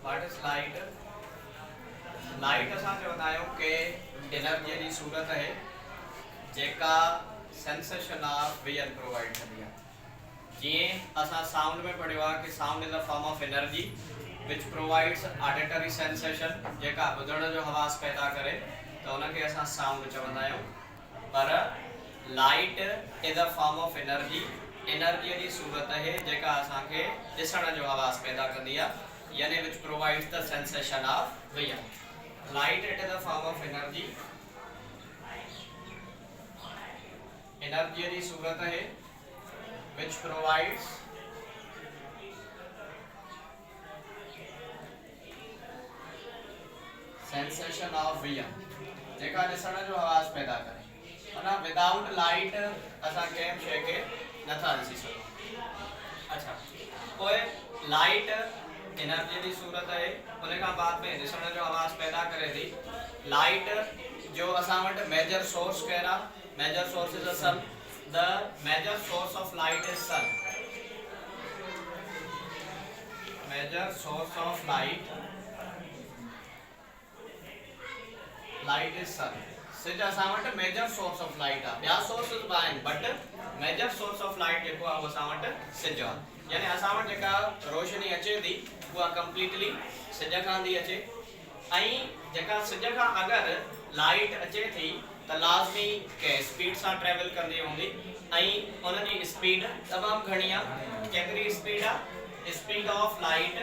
What is light? Light असां चवंदा आहियूं कि एनर्जीअ जी सूरत आहे जेका सेंसेशन ऑफ विजन प्रोवाइड कंदी आहे। जीअं असां साउंड में पढ़ियो आहे कि sound is a form of energy which provides auditory sensation, जेका ॿुधण जो हवास पैदा करे, त उनखे असां साउंड चवंदा आहियूं। पर light is a form of energy, एनर्जीअ जी सूरत आहे जेका असांखे ॾिसण जो हवास पैदा कंदी आहे, यानी which provides the sensation of vision. Light it is a form of energy, एनर्जीअ जी सूरत आहे which provides sensation of vision, जेका ॾिसण जो हवास पैदा करे। माना विदाउट लाइट असां कंहिं शइ खे नथा ॾिसी सघूं। अच्छा, पोइ लाइट एनर्जी जी सूरत है, उन खां बाद में ॾिसण जो आवाज़ पैदा करे थी। लाइट जो असां वटि मेजर सोर्स कहिड़ा? Major source is the sun. The major source of light is sun. Major source of light is sun. सिज असां वटि मेजर सोर्स ऑफ लाइट आहे, ॿिया सोर्सिस बि आहिनि, but major source of light जेको आहे उहो असां वटि सिज आहे। यानी असां वटि जेका रोशनी अचे थी उहा कंप्लीटली सिज खां थी अचे, ऐं जेका सिज खां अगरि लाइट अचे थी त लाज़मी कंहिं स्पीड सां ट्रेवल कंदी हूंदी, ऐं उनजी स्पीड तमामु घणी आहे। केतिरी स्पीड आहे? Speed of light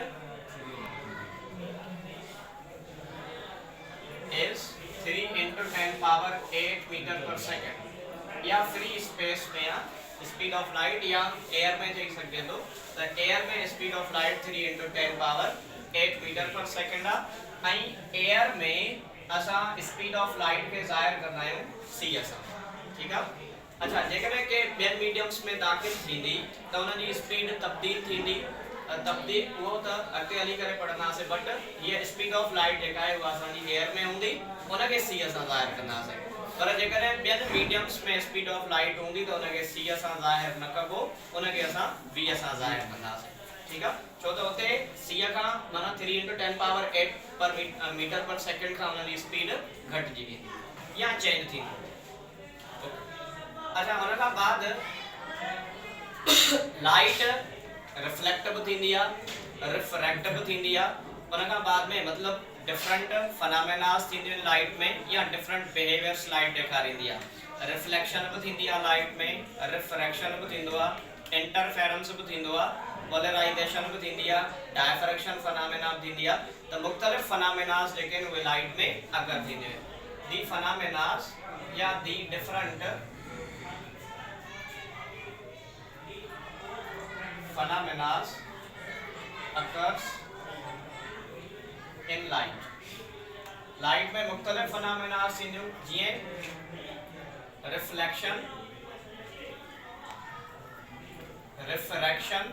is 3 into 10 power 8 metre per second. या फ्री स्पेस में स्पीड ऑफ लाइट, या एयर में चई सघे तो त एयर में speed of light 3 into 10 power 8 metre per second आहे, ऐं एयर में असां स्पीड ऑफ लाइट के ज़ाहिर कंदा आहियूं सी सां। ठीकु आहे। अच्छा, जेकॾहिं के ॿियनि मीडियम्स में दाख़िल थींदी त उनजी स्पीड तब्दील थींदी। तब्दील उहो त अॻिते हली करे पढ़ंदासीं, बट हीअ स्पीड ऑफ लाइट जेका आहे उहा असांजी एयर में हूंदी, उनखे सी सां ज़ाहिर कंदासीं। पर जेकॾहिं ॿियनि मीडियम्स में स्पीड ऑफ लाइट हूंदी त उनखे सी सां ज़ाहिर न कबो, उनखे असां वी सां ज़ाहिर कंदासीं। ठीकु आहे। छो त हुते सी खां माना 3 into 10 power 8 पर मीटर पर सेकेंड खां उनजी स्पीड घटिजी वेंदी या चेंज थींदी। अच्छा, हुन खां बाद लाइट रिफ्लेक्ट भी थींदी आहे, रिफ्रैक्ट भी थींदी आहे। उन खां बाद में मतलब डिफरेंट फिनोमेनास थींदियूं आहिनि लाइट में, या डिफरेंट बिहेवियर्स लाइट ॾेखारींदी आहे। रिफ्लेक्शन भी थींदी आहे लाइट में, रिफ्रैक्शन भी थींदो आहे, इंटरफेरेंस भी थींदो आहे, पोलराइजेशन भी थींदी आहे, डायफ्रैक्शन फिनोमेना भी थींदी आहे। त मुख़्तलिफ़ फिनोमेनास जेके आहिनि उहे लाइट में अगर थींदियूं आहिनि। दी फिनोमेनास या the different phenomena occurs in light. Light में मुख्तलिफ फिनोमेना थींदियूं, जीअं रिफ्लेक्शन, रिफ्रैक्शन,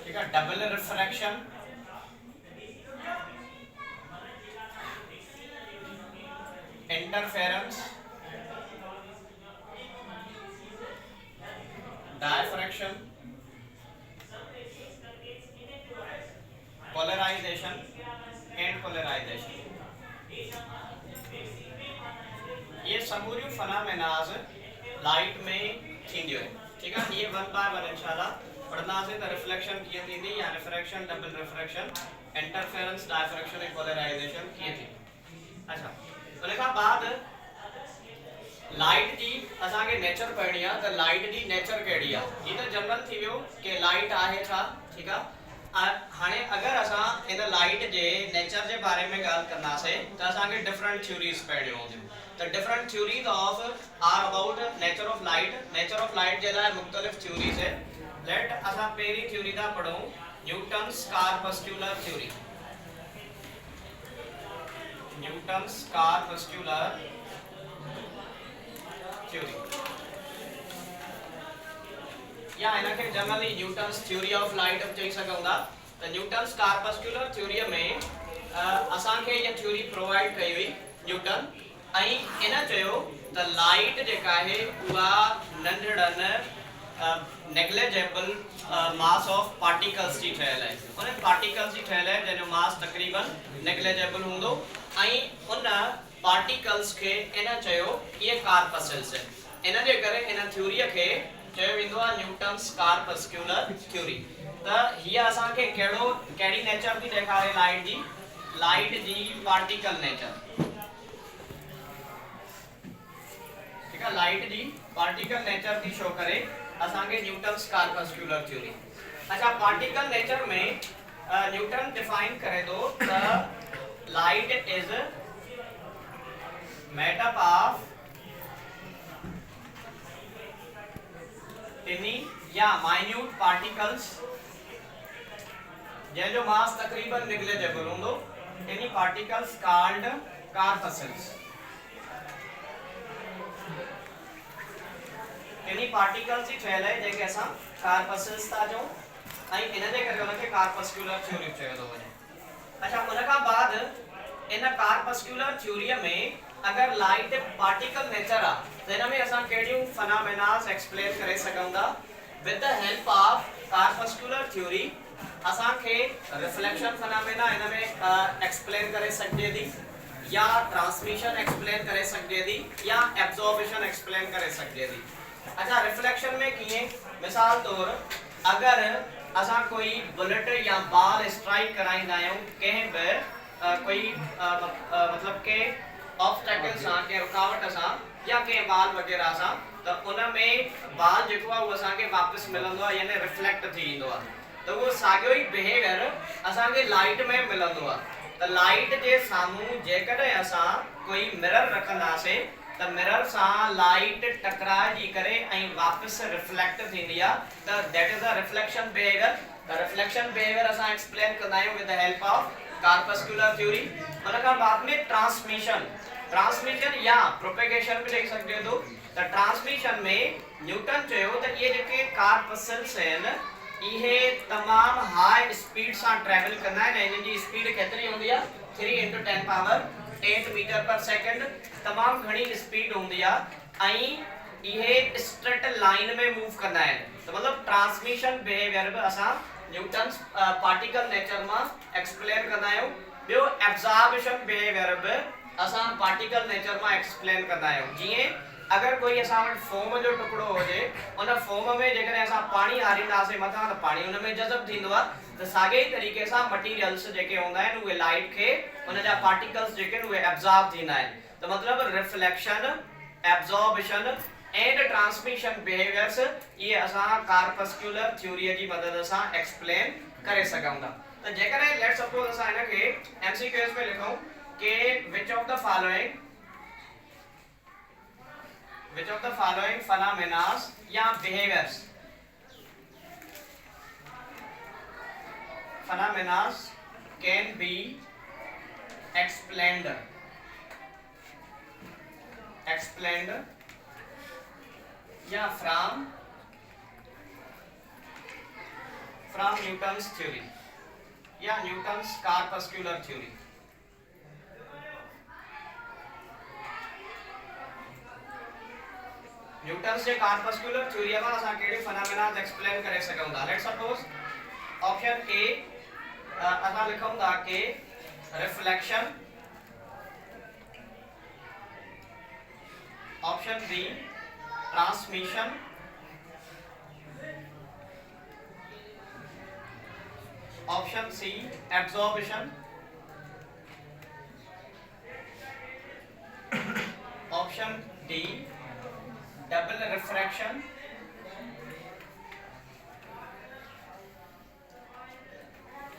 ठीक है, double refraction, interference, diffraction, polarisation and polarisation. ये समूरियूं फिनोमेनास लाइट में थींदियूं आहिनि। ठीकु आहे। ये वन बाय वन इंशाल्लाह पढ़ंदासीं त रिफ्लेक्शन कीअं थींदी, या refraction, double refraction, interference, diffraction ऐं पोलराइजेशन कीअं थींदी। अच्छा, उन खां बाद लाइट जी असांखे नेचर पढ़णी आहे, त लाइट जी नेचर कहिड़ी आहे। ये तो जनरल थी वियो कि लाइट आहे छा। ठीकु आहे। हाणे अगरि असां इन लाइट जे नेचर जे बारे में ॻाल्हि कंदासीं त असांखे डिफरेंट थ्योरीज़ पढ़णियूं हूंदियूं। त different theories of are about nature of light. Nature of light जे लाइ मुख़्तलिफ़ थ्योरीज़ है। लेट असां पहिरीं थ्योरी था पढ़ूं, Newton's corpuscular theory. Newton's corpuscular theory, या इनके generally Newton's theory of light चई सघूं था। त न्यूटन्स कॉर्पस्कुलर थ्योरी में असांखे ये थ्योरी प्रोवाइड कई हुई न्यूटन, ऐं इन चयो त लाइट जेका आहे उहा नंढड़नि नेग्लिजिबल मास ऑफ पार्टिकल्स जी ठहियल आहे उन पार्टिकल्स जी ठहियल आहे जंहिंजो मास तक़रीबन नेग्लिजिबल हूंदो ऐं उन पार्टिकल्स खे इन चयो इहे कार्पस्कल्स आहिनि इन जे करे इन थ्योरीअ खे चयो वेंदो आहे न्यूटन्स कार्पस्कुलर थ्योरी। त हीअ असांखे कहिड़ी नेचर थी ॾेखारे लाइट जी पार्टिकल नेचर ठीक है लाइट जी पार्टिकल नेचर थी शो करे असांखे न्यूटन्स कार्पस्कुलर थ्योरी। अच्छा पार्टिकल नेचर में न्यूटन डिफाइन करे थो त light is made up of tiny या माइन्यूट पार्टिकल्स जंहिंजो मास तक़रीबन नेग्लिजिबल हूंदो tiny particles called corpuscles. Tiny particles ही ठहियल आहे जंहिंखे असां कार्पस्कल्स था चऊं ऐं इन जे करे उनखे कार्पस्कुलर थ्योरी चयो थो वञे। अच्छा उन खां बाद इन कार्पस्कुलर थ्योरीअ में अगर लाइट पार्टिकल नेचर आहे त हिन में असां कहिड़ियूं फिनोमेनास एक्सप्लेन करे सघूं था with the help of corpuscular theory. असांखे रिफ्लेक्शन फिनोमेना हिन में एक्सप्लेन करे सघिजे थी या ट्रांसमिशन एक्सप्लेन करे सघिजे थी या एब्जॉर्बिशन एक्सप्लेन करे सघिजे थी। अच्छा रिफ्लेक्शन में कीअं मिसाल तौर अगर असां कोई बुलेट या बाल स्ट्राइक कराईंदा आहियूं कंहिं बि कोई मतलब के ऑब्स्टेकल सां के रुकावट सां या के बाल वगैरह सां त उन में बाल जेको आहे उहो असांखे वापस मिलंदो आहे यानी रिफ्लेक्ट थी ईंदो आहे त उहो साॻियो ई बिहेवियर असांखे लाइट में मिलंदो आहे। त लाइट जे साम्हूं जेकॾहिं असां कोई मिरर रखंदासीं त मिरर सां लाइट टकराइजी करे ऐं वापस रिफ्लेक्ट थींदी आहे त that is a reflection behaviour. त रिफ्लेक्शन बिहेवियर असां एक्सप्लेन कंदा आहियूं with the help of corpuscular theory. उन खां बाद में ट्रांसमिशन या प्रोपेगेशन भी देख सकते हो। त ट्रांसमिशन में न्यूटन चयो त ये जेके कार्पस्कल्स आहिनि इहे तमाम हाई स्पीड सां ट्रैवल कंदा आहिनि ऐं इनजी स्पीड केतिरी हूंदी आहे 3 × 10 पावर 8 मीटर पर सेकंड तमाम घणी स्पीड हूंदी आहे ऐं इहे स्ट्रेट लाइन में मूव कंदा आहिनि। त मतलब ट्रांसमिशन बिहेवियर भी असां न्यूटन्स पार्टिकल नेचर मां एक्सप्लेन कंदा आहियूं। ॿियो एब्जॉर्बिशन बिहेवियर भी असां पार्टिकल नेचर मां एक्सप्लेन कंदा आहियूं। जीअं अगर कोई असां वटि फोम जो टुकड़ो हुजे उन फोम में जेकॾहिं असां पाणी हारींदासीं मथां त पाणी उन में जज़ब थींदो आहे त साॻे ई तरीक़े सां मटीरियल्स जेके हूंदा आहिनि उहे लाइट खे उन जा पार्टिकल्स जेके आहिनि उहे एब्जॉर्ब थींदा आहिनि। त मतलब रिफ्लेक्शन एब्जॉर्बिशन एंड ट्रांसमिशन बिहेवियर्स ये असां कार्पस्कुलर थ्योरी जी मदद सां एक्सप्लेन करे सघूं था। त जेकॾहिं लेट्स सपोज असां हिन खे एमसीक्यूएस में लिखूं कि which of the following phenomena या behaviors can be explained या from Newton's theory या Newton's corpuscular theory। न्यूटन्स जे कार्पस्कुलर थ्योरी में असां कहिड़े फिनोमेना एक्सप्लेन करे सघूं था। लेट्स सपोज ऑप्शन ए असां लिखूं था कि reflection, option B transmission, option C absorption, option D double refraction,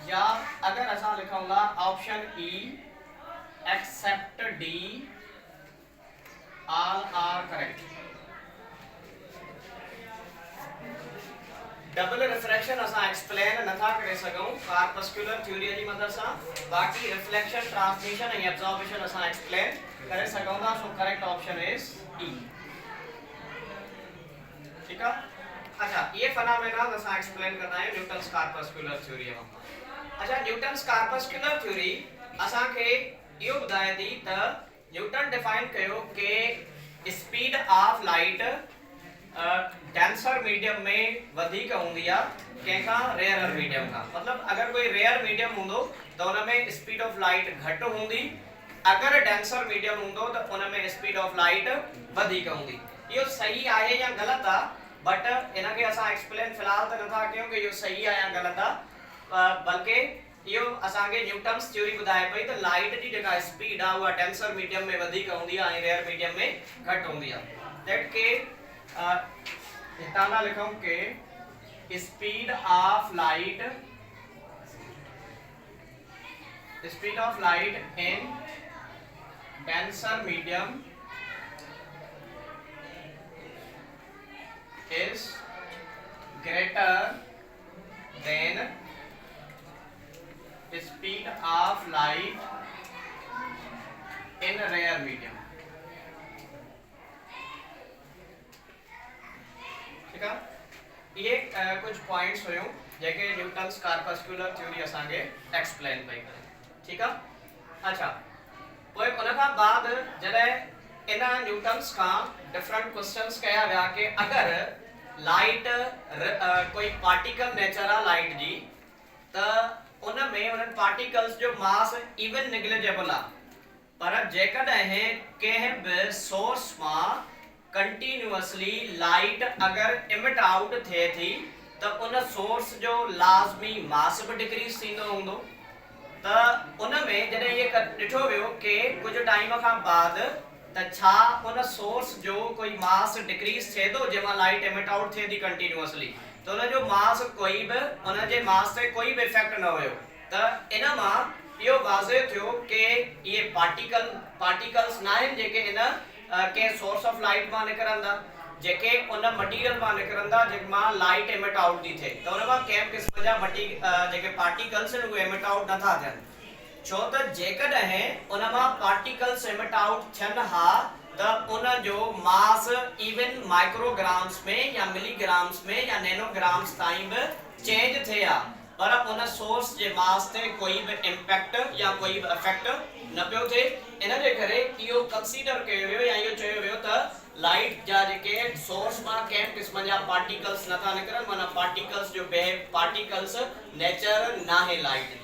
या अगर असां लिखूंगा option E except D all are correct. Double refraction असां एक्सप्लेन नथा करे सघूं कार्पस्कुलर थ्योरी जी मदद सां, बाकी रिफ्लेक्शन ट्रांसमिशन एंड एब्जॉर्बिशन असां एक्सप्लेन करे सघूं था। सो करेक्ट ऑप्शन इज ई। ठीक है। अच्छा ये फिनोमेना असां एक्सप्लेन करना है न्यूटन्स कार्पस्कुलर थ्योरी में। अच्छा न्यूटन्स कार्पस्कुलर थ्योरी असां के यो बुधाए थी त न्यूटन डिफाइन कयो कि speed of light denser medium में वधिक हूंदी आहे कंहिंखां रेयर मीडियम खां। मतलब अगर कोई रेयर मीडियम हूंदो तो उन में स्पीड ऑफ लाइट घटि हूंदी, अगर डेंसर मीडियम हूंदो तो उन में स्पीड ऑफ लाइट वधिक हूंदी। इहो सही आहे या ग़लति आहे, बट इनखे असां एक्सप्लेन फिलहाल तो नथा कयूं कि इहो सही आहे या ग़लति आहे, बल्कि इहो असांखे न्यूटन्स थ्योरी ॿुधाए पई त लाइट जी जेका स्पीड आहे उहा डेंसर मीडियम में वधिक हूंदी आहे ऐं रेयर मीडियम में घटि हूंदी आहे। दैट के हितां था लिखूं कि speed of light in denser medium is greater than speed of light in rare medium। ठीक है, ये कुछ पॉइंट्स हुयूं जेके न्यूटन्स कार्पस्कुलर थ्योरी असांखे एक्सप्लेन पई करे। ठीक है, अच्छा पोइ उनखां बाद जॾहिं इन न्यूटन्स खां डिफरेंट क्वेश्चंस कया विया कि अगर लाइट कोई पार्टिकल नेचर आहे लाइट जी त उन में उन पार्टिकल्स जो मास इवन नेग्लिजिबल आहे, पर जेकॾहिं कंहिं बि सोर्स मां कंटिन्यूअसली लाइट अगर इमिट आउट थिए थी त उन सोर्स जो लाज़मी मास भी डिक्रीज थींदो हूंदो। त उन में जॾहिं ये ॾिठो वियो कि कुछ टाइम खां बाद त छा उन सोर्स जो कोई मास डिक्रीज थिए थो जंहिंमां लाइट एमिट आउट थिए थी कंटिन्यूअसली, त उन जो मास कोई बि उन जे मास ते कोई बि इफेक्ट न हुयो। त इन मां इहो वाज़े थियो कि ये पार्टिकल्स न आहिनि जेके इन के सोर्स ऑफ लाइट मां निकिरंदा, जेके उन मटीरियल मां निकिरंदा जंहिंमां लाइट एमिट आउट थी थिए, त उन मां कंहिं क़िस्म जा जेके पार्टिकल्स आहिनि उहे एमिट आउट नथा थियनि। छो त जेकॾहिं उन मां पार्टिकल्स एमिट आउट थियनि हा त उन जो मास इवन माइक्रोग्राम्स में या मिलीग्राम्स में या नैनोग्राम्स ताईं बि चेंज थिए हा, पर उन सोर्स जे मास ते कोई बि इम्पैक्ट या कोई बि इफेक्ट न पियो थिए। इन जे करे इहो कंसीडर कयो वियो या इहो चयो वियो त लाइट जा जेके सोर्स मां कंहिं क़िस्म जा पार्टिकल्स नथा निकिरनि, माना पार्टिकल्स जो पार्टिकल्स नेचर नाहे लाइट जी।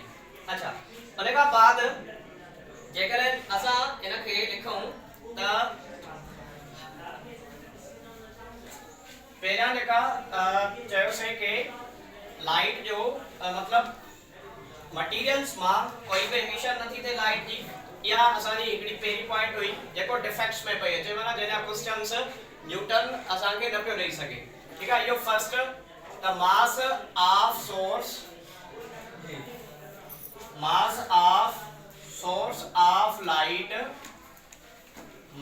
अच्छा, उन खां बाद जेकॾहिं असां इनखे लिखूं त पहिरियां जेका चयोसीं कि लाइट जो मतलब मटीरियल्स मां कोई भी एमिशन नथी थे लाइट जी, या असांजी हिकड़ी पहिरीं पॉइंट हुई जेको डिफेक्ट्स में पई अचे, माना जंहिंजा क्वेश्चंस न्यूटन असांखे न पियो ॾेई सघे। ठीक है, इहो first the mass source of light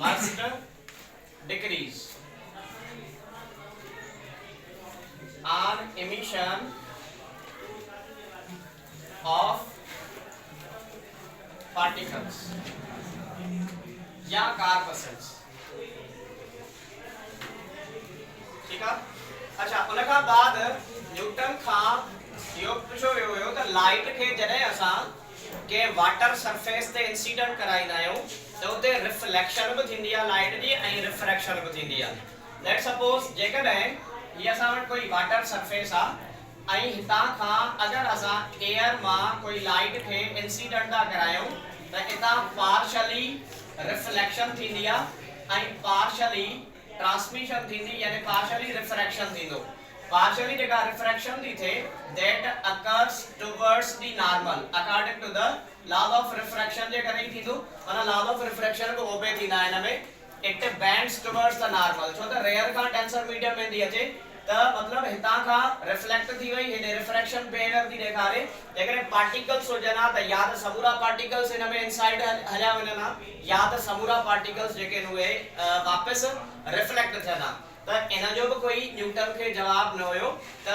must decrease on emission of particles या corpuscles। ठीक है, अच्छा उन खां बाद न्यूटन खां इहो पुछो वियो हुयो त लाइट खे जॾहिं असां के वाटर सरफेस ते इंसिडेंट कराईंदा आहियूं त उते रिफ्लेक्शन भी थींदी आहे लाइट जी ऐं रिफ्रैक्शन भी थींदी आहे। लेट सपोज जेकॾहिं ये असां वटि कोई वाटर सरफेस आहे ऐं हितां खां अगर असां एयर मां कोई लाइट खे इंसिडेंट था करायूं त हितां पार्शली रिफ्लेक्शन थींदी आहे ऐं पार्शली ट्रांसमिशन थींदी, यानी पार्शली रिफ्रैक्शन थींदो। partially जेका refraction थी थे that occurs towards the normal according to the law of refraction जे करे थी तो माना law of refraction को ओबे थींदा हिन में it bends towards the normal। छो त रेयर का डेंसर मीडियम में थी अचे त मतलब हितां खां रिफ्लेक्ट थी वई हिने रिफ्रैक्शन बिहेवियर थी ॾेखारे, जेकॾहिं पार्टिकल्स हुजनि त या त समूरा पार्टिकल्स हिन में इनसाइड हलिया वञनि हा या त समूरा पार्टिकल्स जेके उहे वापस रिफ्लेक्ट थियनि हा। त इन जो भी कोई न्यूटन के जवाब न हुयो त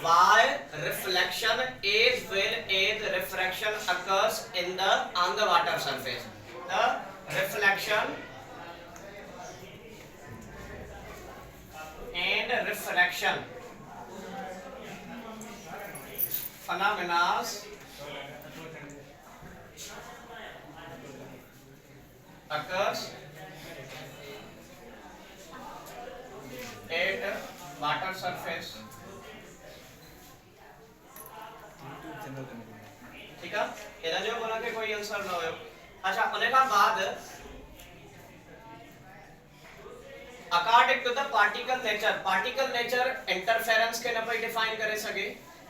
why reflection is when as refraction occurs in the on the water surface। the reflection and refraction phenomena occurs at water surface, ठीक है। इधर जो बोला कि कोई आंसर ना हो। अच्छा उन्हें का बाद according to the particle nature interference के न पई डिफाइन करे सके,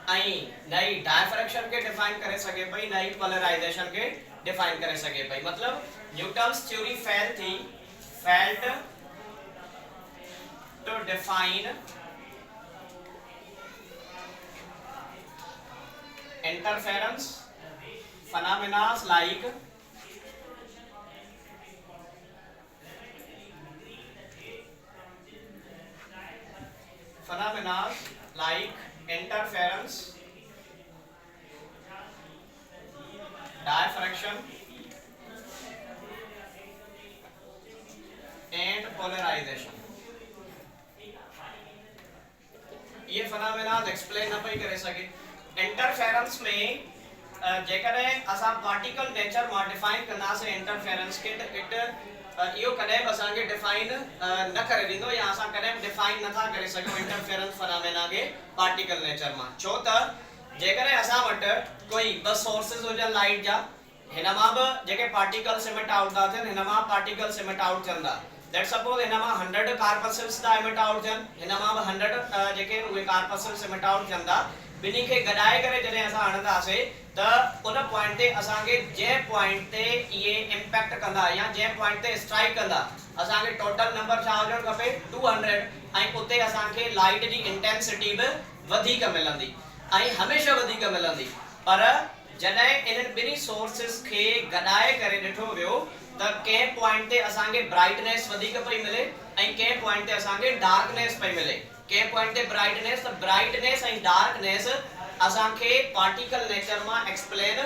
आई नई डायफ्रैक्शन के डिफाइन करे सके भाई, नई पोलराइजेशन के डिफाइन करे सके भाई। मतलब Newton's theory felt to define interference phenomena like interference, diffraction and polarization। ये phenomena एक्सप्लेन न पई करे सके। इंटरफेरेंस में जेकर असा पार्टिकल नेचर मा डिफाइन करना से इंटरफेरेंस के इट यो कदे असांखे डिफाइन न करे दींदो या असा कदे डिफाइन न था करे सको इंटरफेरेंस फिनोमेना के पार्टिकल नेचर मा। छो त जेकर असा वट कोई बस सोर्सेस हो जा लाइट जा, हिनमा ब जेके पार्टिकल्स एमिट आउट दा थे, हिनमा पार्टिकल्स एमिट आउट चंदा। लेट सपोज हिनमा 100 कार्पस्कल्स दा एमिट आउट जन, हिनमा 100 जेके वे कार्पस्कल्स एमिट आउट चंदा। बिनी के गडाए करे जने असा हणदासे त उन पॉइंट ते असांखे जे पॉइंट ते ये इंपैक्ट कंदा या जे पॉइंट ते स्ट्राइक कंदा, असांखे टोटल नंबर छा हुजण खपे 200 ऐं उते असांखे लाइट जी इंटेंसिटी बि वधीक मिलंदी ऐं हमेशा वधीक मिलंदी। पर जॾहिं इन्हनि बिनी सोर्सेस खे गडाए करे ॾिठो वियो त कंहिं पॉइंट ते असांखे ब्राइटनेस वधीक पई मिले ऐं कंहिं पॉइंट ते असांखे डार्कनेस पई मिले। के पॉइंट ते ब्राइटनेस एंड डार्कनेस असांखे पार्टिकल नेचर मा एक्सप्लेन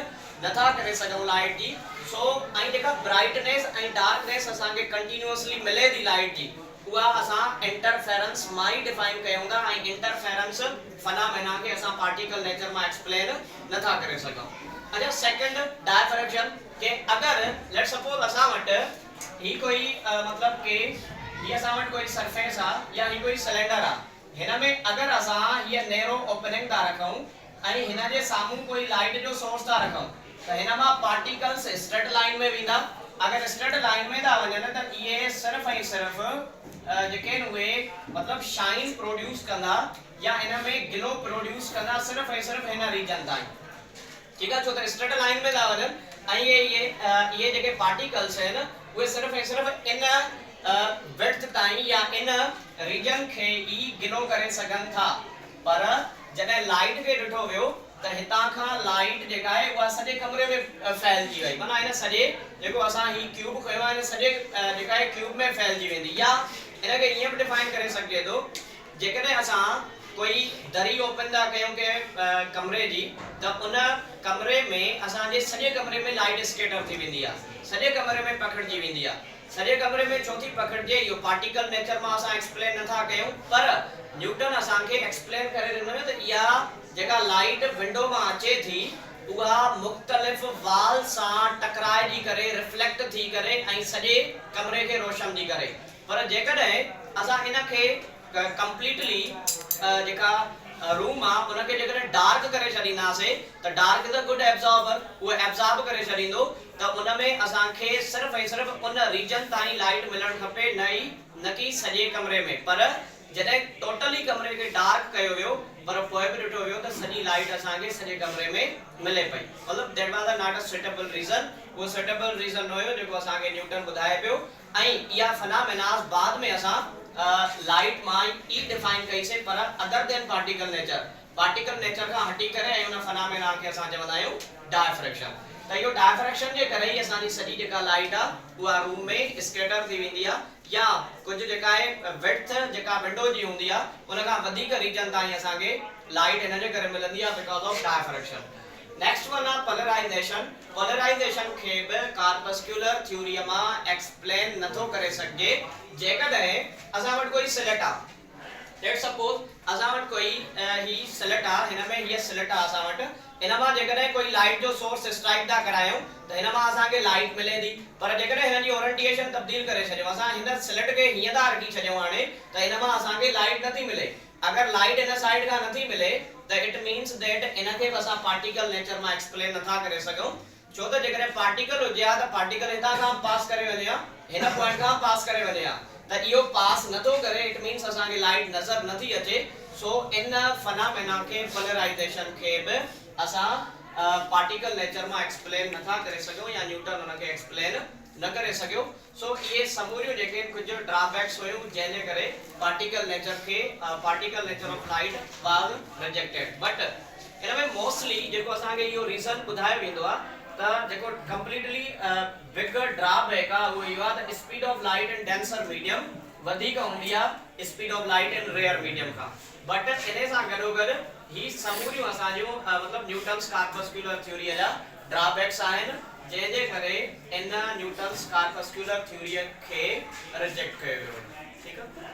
नथा करे सघूं लाइट जी। सो ऐं जेका ब्राइटनेस ऐं डार्कनेस असांखे कंटिन्यूअसली मिले थी लाइट जी, उहा असां इंटरफेरेंस मां ही डिफाइन कयूं था ऐं इंटरफेरेंस फिनोमेना के असां पार्टिकल नेचर मा एक्सप्लेन नथा करे सघूं। अच्छा सेकंड डायफ्रैक्शन के अगर लेट सपोज असां वट ही कोई मतलब के ये असां वट कोई सरफेस आ या ही कोई सिलेंडर आ, हिना में अगर असा ये नैरो ओपनिंग दा रखूं ऐं हिना जे सामू कोई लाइट जो सोर्स दा रखूं त हिना मा पार्टिकल्स स्ट्रेट लाइन में विंदा। अगर स्ट्रेट लाइन में दा वजन त ये सिर्फ ऐं सिर्फ जेके वे मतलब शाइन प्रोड्यूस कंदा या हिना में ग्लो प्रोड्यूस कंदा सिर्फ ऐं सिर्फ हिना रीजन ताईं, ठीक है। छो त स्ट्रेट लाइन में दा वजन ऐं ये जेके पार्टिकल्स हैं वे सिर्फ ऐं सिर्फ इन विड्थ ताईं या इन रीजन खे ही गिनो करे सघन था। पर जॾहिं लाइट खे ॾिठो वियो त हितां खां लाइट जेका आहे उहा सॼे कमरे में फैलिजी वई, माना इन सॼे जेको असां ही क्यूब खयो आहे इन सॼे जेका आहे क्यूब में फैलिजी वेंदी। या इनखे ईअं बि डिफाइन करे सघिजे थो जेकॾहिं असां कोई दरी ओपन था कयूं के कमरे जी त उन कमरे में असांजे सॼे कमरे में लाइट स्केटर थी वेंदी आहे, सॼे कमरे में पखिड़िजी वेंदी आहे। सॼे कमरे में चौथी पकड़जे यो पार्टिकल नेचर में असा एक्सप्लेन नथा कयूं, पर न्यूटन असांखे एक्सप्लेन करे ॾिनो त इहा जेका लाइट विंडो में अचे थी उहा मुख्तलिफ वाल सां टकराइजी करे रिफ्लेक्ट थी करे ऐं सॼे कमरे खे रोशन थी करे। पर जेकॾहिं असां इनखे कंप्लीटली जेका रूम आ उनके जेकॾहिं डार्क करे छॾींदासीं त dark is a good absorber, उहो एब्जॉर्ब करे छॾींदो त उन में असांखे सिर्फ ऐं सिर्फ उन रीजन ताईं लाइट मिलण खपे न कि सॼे कमरे में। पर जॾहिं टोटली कमरे खे डार्क कयो वियो पर पोइ बि ॾिठो वियो त सॼी लाइट असांखे सॼे कमरे में मिले पई। मतलब that was not a suitable reason, वो सुटेबल रीजन न हुयो जेको असांखे न्यूटन ॿुधाए पियो। ऐं इहा फिनोमेनास बाद में असां लाइट मां ई डिफाइन कईसीं, पर अदर देन पार्टिकल नेचर का हटी करे ऐं उन फिनोमेना खे असां चवंदा आहियूं डायफ्रैक्शन। त इहो डायफ्रैक्शन जे करे ही असांजी सॼी जेका लाइट आ उहा रूम में स्कैटर थी वेंदी आ या कुछ जेका आहे विड्थ जेका विंडो जी हूंदी आ उन खां वधीक रीजन ताईं असांखे लाइट इन जे करे मिलंदी आ because of diffraction. Next one आ पोलराइजेशन खे बि कार्पस्कुलर थ्योरी मां एक्सप्लेन नथो करे सघिजे। जेकॾहिं असां वटि कोई स्लिट आ, लेट सपोज असां वटि कोई ही स्लिट आ, हिन में हीअ स्लिट आ असां वटि, इन मां जेकॾहिं कोई लाइट जो सोर्स स्ट्राइक था करायूं त हिन मां असांखे लाइट मिले थी। पर जेकॾहिं हिन जी ओरिएंटेशन तब्दील करे छॾियूं, असां हिन स्लिट खे हीअं था रखी छॾियूं हाणे त हिन मां असांखे लाइट नथी मिले। अगर लाइट इन साइड का नथी मिले तो इट मींस दैट इनके असा पार्टिकल नेचर में एक्सप्लेन नथा करे सको छो तो जेकर पार्टिकल हो जा तो पार्टिकल इता का पास करे वने हिन पॉइंट का पास करे वने तो इयो पास नथो करे इट मींस असा के लाइट नजर नथी अचे सो इन फिनोमेना के पोलराइजेशन के भी असा पार्टिकल नेचर में एक्सप्लेन नथा करे सको या न्यूटन उनके एक्सप्लेन न करे सको सो ये समूरियो जेके कुछ ड्रॉबैक्स हुयो जेने करे particle nature of light was rejected but in में मोस्टली जेको असा के यो रीजन बुधायो वेंदो आ त जेको कंप्लीटली बिग ड्रॉबैक आ वो यो आ the speed of light in denser medium वधिक हुंदी आ speed of light in rare medium का बट इने सा गडो गड ही समूरियो असा जो मतलब न्यूटन्स कॉर्पस्कुलर थ्योरी जा ड्रॉबैक्स आहिन जे करे इन न्यूटन्स कॉर्पस्कुलर थ्योरी के रिजेक्ट कयो वियो ठीक है।